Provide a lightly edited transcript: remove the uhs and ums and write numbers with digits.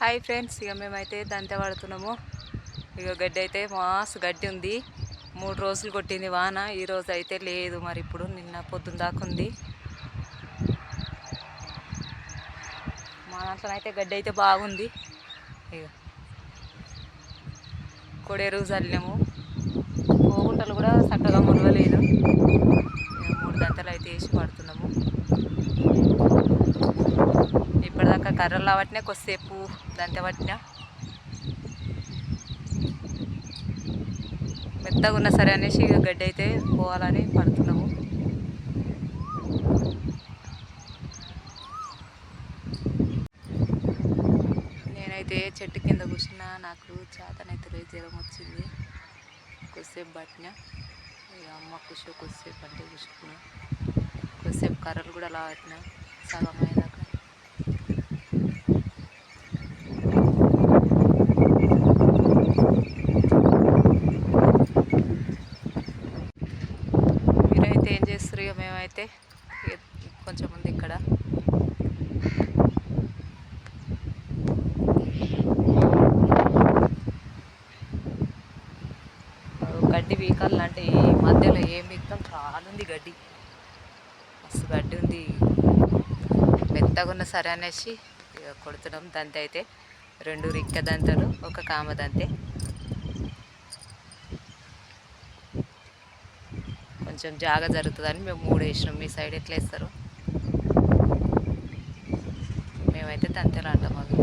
Hi friends, ఇక మేమైతే దంతె పడుతున్నాము. ఇక గడ్డి అయితే మాస్ గడ్డి ఉంది. 3 రోజులు కొట్టింది వాన. ఈరోజు అయితే లేదు, మరి ఇప్పుడు నిన్న పొద్దున్న దాకా ఉంది. మా దాంట్లో అయితే గడ్డి అయితే బాగుంది. ఇక కొడేరు చల్లినాము. పోగుంటలు కూడా చక్కగా ములవలేదు. 3 గంటలు అయితే వేసి పడుతున్నాము. ఇప్పటిదాకా కర్రలు పట్టినా, కొద్దిసేపు దంతె పట్టినా. మెత్తగా ఉన్నా సరే అనేసి ఇక గడ్డి అయితే పోవాలని పడుతున్నాము. నేనైతే చెట్టు కింద కూర్చున్నా. నాకు చేతనైతే జ్వరం వచ్చింది. కొద్దిసేపు పట్టిన. ఇక అమ్మ కొద్దిసేపు అంటే కూర్చున్నా. కొద్దిసేపు కర్రలు కూడా లావట్టిన సగం అయ్యేదాకా. మీరైతే ఏం చేస్తారు? ఇక మేమైతే కొంచెం ఉంది ఇక్కడ. గడ్డి వీకాలంటే ఈ మధ్యలో ఏం వీక్తాం, చాలా ఉంది గడ్డి. మస్తు గడ్డి ఉంది. మెత్తగా ఉన్న సరే అనేసి ఇక కొడుతున్నాం. దంతె అయితే 2 రిక్క దంతలు, 1 కామ దంతె. కొంచెం జాగా జరుగుతుందని మేము 3 వేసినాం. మీ సైడ్ ఎట్లా వేస్తారు? మేమైతే దంతెలు అంటాం అవి.